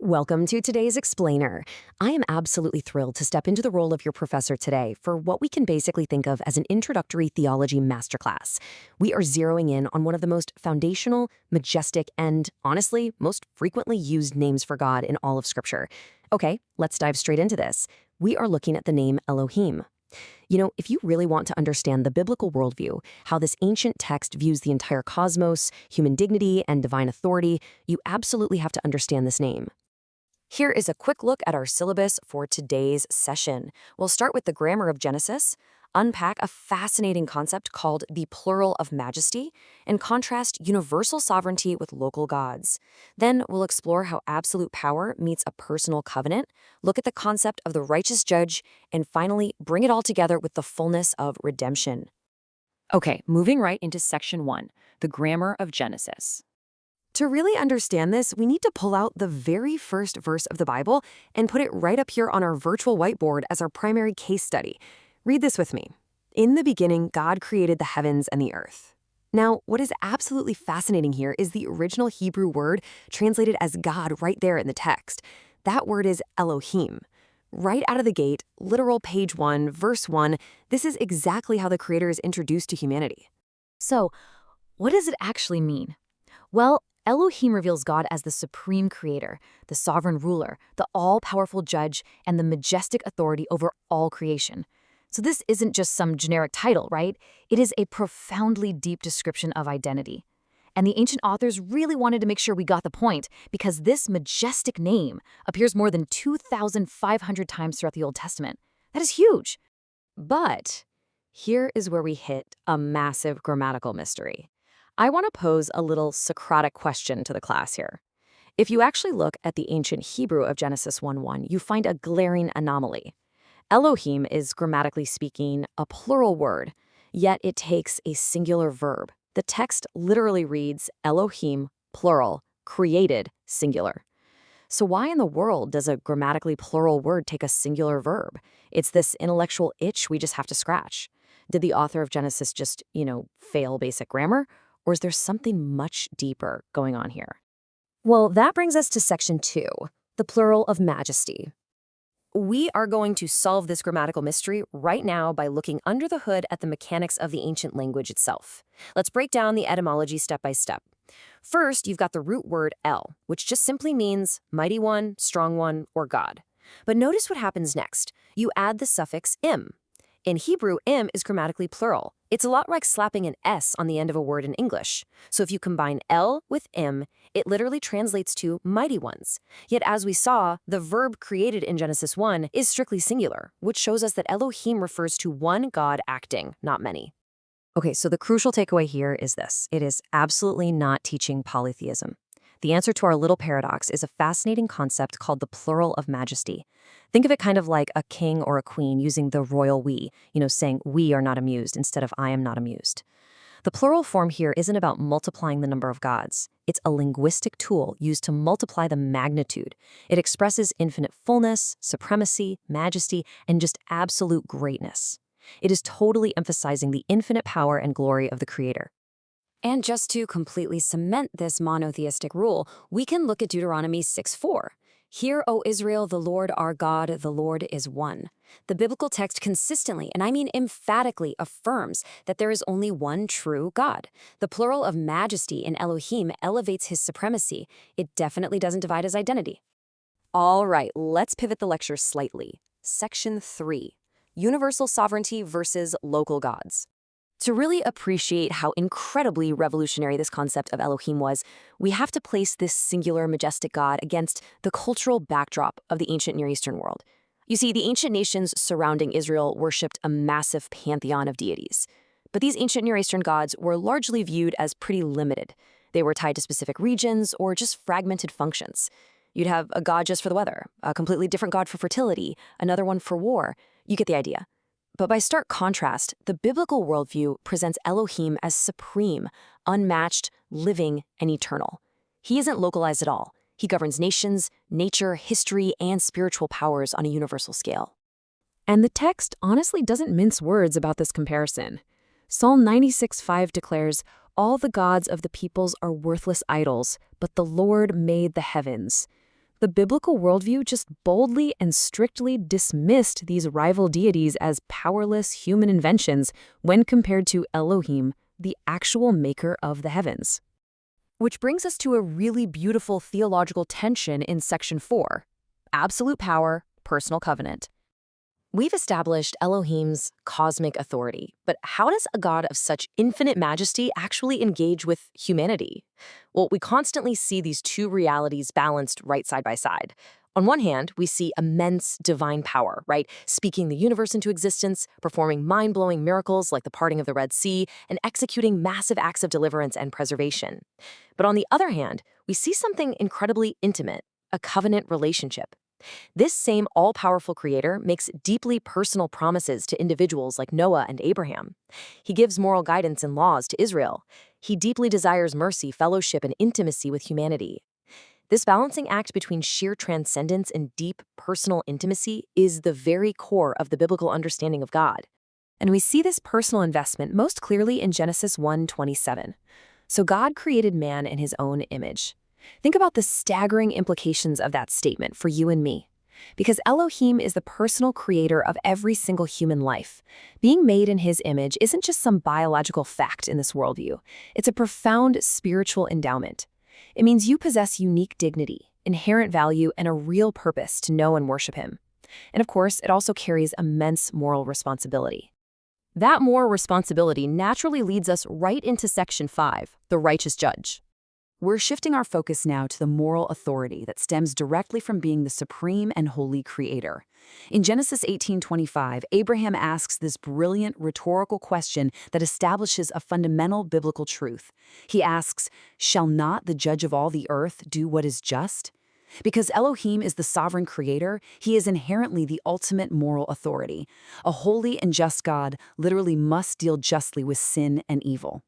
Welcome to today's Explainer. I am absolutely thrilled to step into the role of your professor today for what we can basically think of as an introductory theology masterclass. We are zeroing in on one of the most foundational, majestic, and, honestly, most frequently used names for God in all of Scripture. Okay, let's dive straight into this. We are looking at the name Elohim. If you really want to understand the biblical worldview, how this ancient text views the entire cosmos, human dignity, and divine authority, you absolutely have to understand this name. Here is a quick look at our syllabus for today's session. We'll start with the grammar of Genesis, unpack a fascinating concept called the plural of majesty, and contrast universal sovereignty with local gods. Then we'll explore how absolute power meets a personal covenant, look at the concept of the righteous judge, and finally bring it all together with the fullness of redemption. Okay, moving right into section 1, the grammar of Genesis. To really understand this, we need to pull out the very first verse of the Bible and put it right up here on our virtual whiteboard as our primary case study. Read this with me. In the beginning, God created the heavens and the earth. Now, what is absolutely fascinating here is the original Hebrew word translated as God right there in the text. That word is Elohim. Right out of the gate, literal page 1, verse 1, this is exactly how the Creator is introduced to humanity. So, what does it actually mean? Well, Elohim reveals God as the supreme creator, the sovereign ruler, the all-powerful judge, and the majestic authority over all creation. So this isn't just some generic title, right? It is a profoundly deep description of identity. And the ancient authors really wanted to make sure we got the point, because this majestic name appears more than 2,500 times throughout the Old Testament. That is huge. But here is where we hit a massive grammatical mystery. I want to pose a little Socratic question to the class here. If you actually look at the ancient Hebrew of Genesis 1:1, you find a glaring anomaly. Elohim is, grammatically speaking, a plural word, yet it takes a singular verb. The text literally reads Elohim, plural, created, singular. So why in the world does a grammatically plural word take a singular verb? It's this intellectual itch we just have to scratch. Did the author of Genesis just, fail basic grammar? Or is there something much deeper going on here? Well, that brings us to section 2, the plural of majesty. We are going to solve this grammatical mystery right now by looking under the hood at the mechanics of the ancient language itself. Let's break down the etymology step by step. First, you've got the root word El, which just simply means mighty one, strong one, or God. But notice what happens next. You add the suffix im. In Hebrew, im is grammatically plural. It's a lot like slapping an S on the end of a word in English. So if you combine El with im, it literally translates to mighty ones. Yet as we saw, the verb created in Genesis 1 is strictly singular, which shows us that Elohim refers to one God acting, not many. Okay, so the crucial takeaway here is this. It is absolutely not teaching polytheism. The answer to our little paradox is a fascinating concept called the plural of majesty. Think of it kind of like a king or a queen using the royal we, saying we are not amused instead of I am not amused. The plural form here isn't about multiplying the number of gods. It's a linguistic tool used to multiply the magnitude. It expresses infinite fullness, supremacy, majesty, and just absolute greatness. It is totally emphasizing the infinite power and glory of the Creator. And just to completely cement this monotheistic rule, we can look at Deuteronomy 6:4. Hear, O Israel, the Lord our God, the Lord is one. The biblical text consistently, and I mean emphatically, affirms that there is only one true God. The plural of majesty in Elohim elevates his supremacy. It definitely doesn't divide his identity. All right, let's pivot the lecture slightly. Section 3, universal sovereignty versus local gods. To really appreciate how incredibly revolutionary this concept of Elohim was, we have to place this singular, majestic God against the cultural backdrop of the ancient Near Eastern world. You see, the ancient nations surrounding Israel worshipped a massive pantheon of deities. But these ancient Near Eastern gods were largely viewed as pretty limited. They were tied to specific regions or just fragmented functions. You'd have a god just for the weather, a completely different god for fertility, another one for war. You get the idea. But by stark contrast, the biblical worldview presents Elohim as supreme, unmatched, living, and eternal. He isn't localized at all. He governs nations, nature, history, and spiritual powers on a universal scale. And the text honestly doesn't mince words about this comparison. Psalm 96:5 declares, "All the gods of the peoples are worthless idols, but the Lord made the heavens." The biblical worldview just boldly and strictly dismissed these rival deities as powerless human inventions when compared to Elohim, the actual maker of the heavens. Which brings us to a really beautiful theological tension in section 4, absolute power, personal covenant. We've established Elohim's cosmic authority, but how does a God of such infinite majesty actually engage with humanity? Well, we constantly see these two realities balanced right side by side. On one hand, we see immense divine power, right? Speaking the universe into existence, performing mind-blowing miracles like the parting of the Red Sea, and executing massive acts of deliverance and preservation. But on the other hand, we see something incredibly intimate, a covenant relationship. This same all-powerful creator makes deeply personal promises to individuals like Noah and Abraham. He gives moral guidance and laws to Israel. He deeply desires mercy, fellowship, and intimacy with humanity. This balancing act between sheer transcendence and deep personal intimacy is the very core of the biblical understanding of God. And we see this personal investment most clearly in Genesis 1:27. So God created man in his own image. Think about the staggering implications of that statement for you and me. Because Elohim is the personal creator of every single human life. Being made in his image isn't just some biological fact in this worldview. It's a profound spiritual endowment. It means you possess unique dignity, inherent value, and a real purpose to know and worship him. And of course, it also carries immense moral responsibility. That moral responsibility naturally leads us right into section 5, the righteous judge. We're shifting our focus now to the moral authority that stems directly from being the supreme and holy creator. In Genesis 18:25, Abraham asks this brilliant rhetorical question that establishes a fundamental biblical truth. He asks, "Shall not the judge of all the earth do what is just?" Because Elohim is the sovereign creator, he is inherently the ultimate moral authority. A holy and just God literally must deal justly with sin and evil.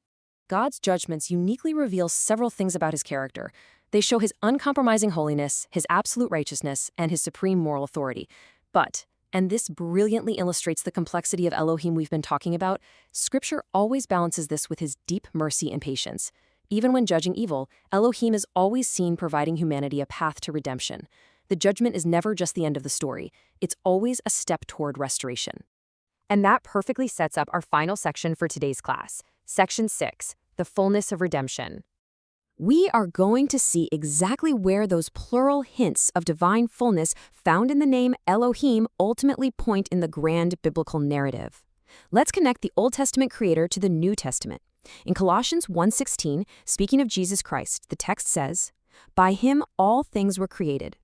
God's judgments uniquely reveal several things about his character. They show his uncompromising holiness, his absolute righteousness, and his supreme moral authority. But, and this brilliantly illustrates the complexity of Elohim we've been talking about, Scripture always balances this with his deep mercy and patience. Even when judging evil, Elohim is always seen providing humanity a path to redemption. The judgment is never just the end of the story. It's always a step toward restoration. And that perfectly sets up our final section for today's class, Section 6. The fullness of redemption. We are going to see exactly where those plural hints of divine fullness found in the name Elohim ultimately point in the grand biblical narrative. Let's connect the Old Testament creator to the New Testament. In Colossians 1:16, speaking of Jesus Christ, the text says, "By him all things were created."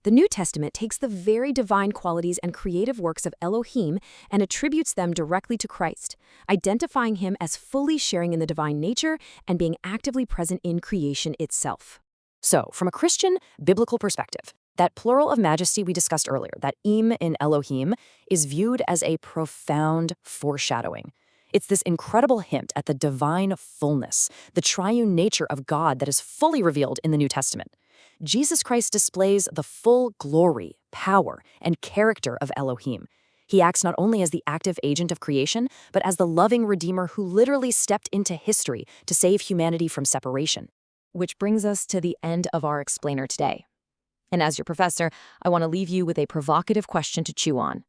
The New Testament takes the very divine qualities and creative works of Elohim and attributes them directly to Christ, identifying him as fully sharing in the divine nature and being actively present in creation itself. So, from a Christian biblical perspective, that plural of majesty we discussed earlier, that im in Elohim, is viewed as a profound foreshadowing. It's this incredible hint at the divine fullness, the triune nature of God that is fully revealed in the New Testament. Jesus Christ displays the full glory, power, and character of Elohim. He acts not only as the active agent of creation, but as the loving Redeemer who literally stepped into history to save humanity from separation. Which brings us to the end of our explainer today. And as your professor, I want to leave you with a provocative question to chew on.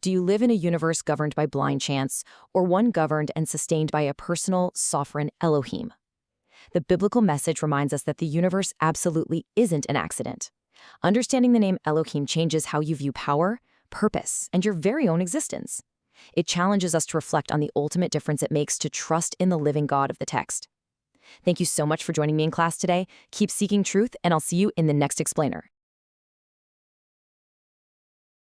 Do you live in a universe governed by blind chance, or one governed and sustained by a personal, sovereign Elohim? The biblical message reminds us that the universe absolutely isn't an accident. Understanding the name Elohim changes how you view power, purpose, and your very own existence. It challenges us to reflect on the ultimate difference it makes to trust in the living God of the text. Thank you so much for joining me in class today. Keep seeking truth, and I'll see you in the next explainer.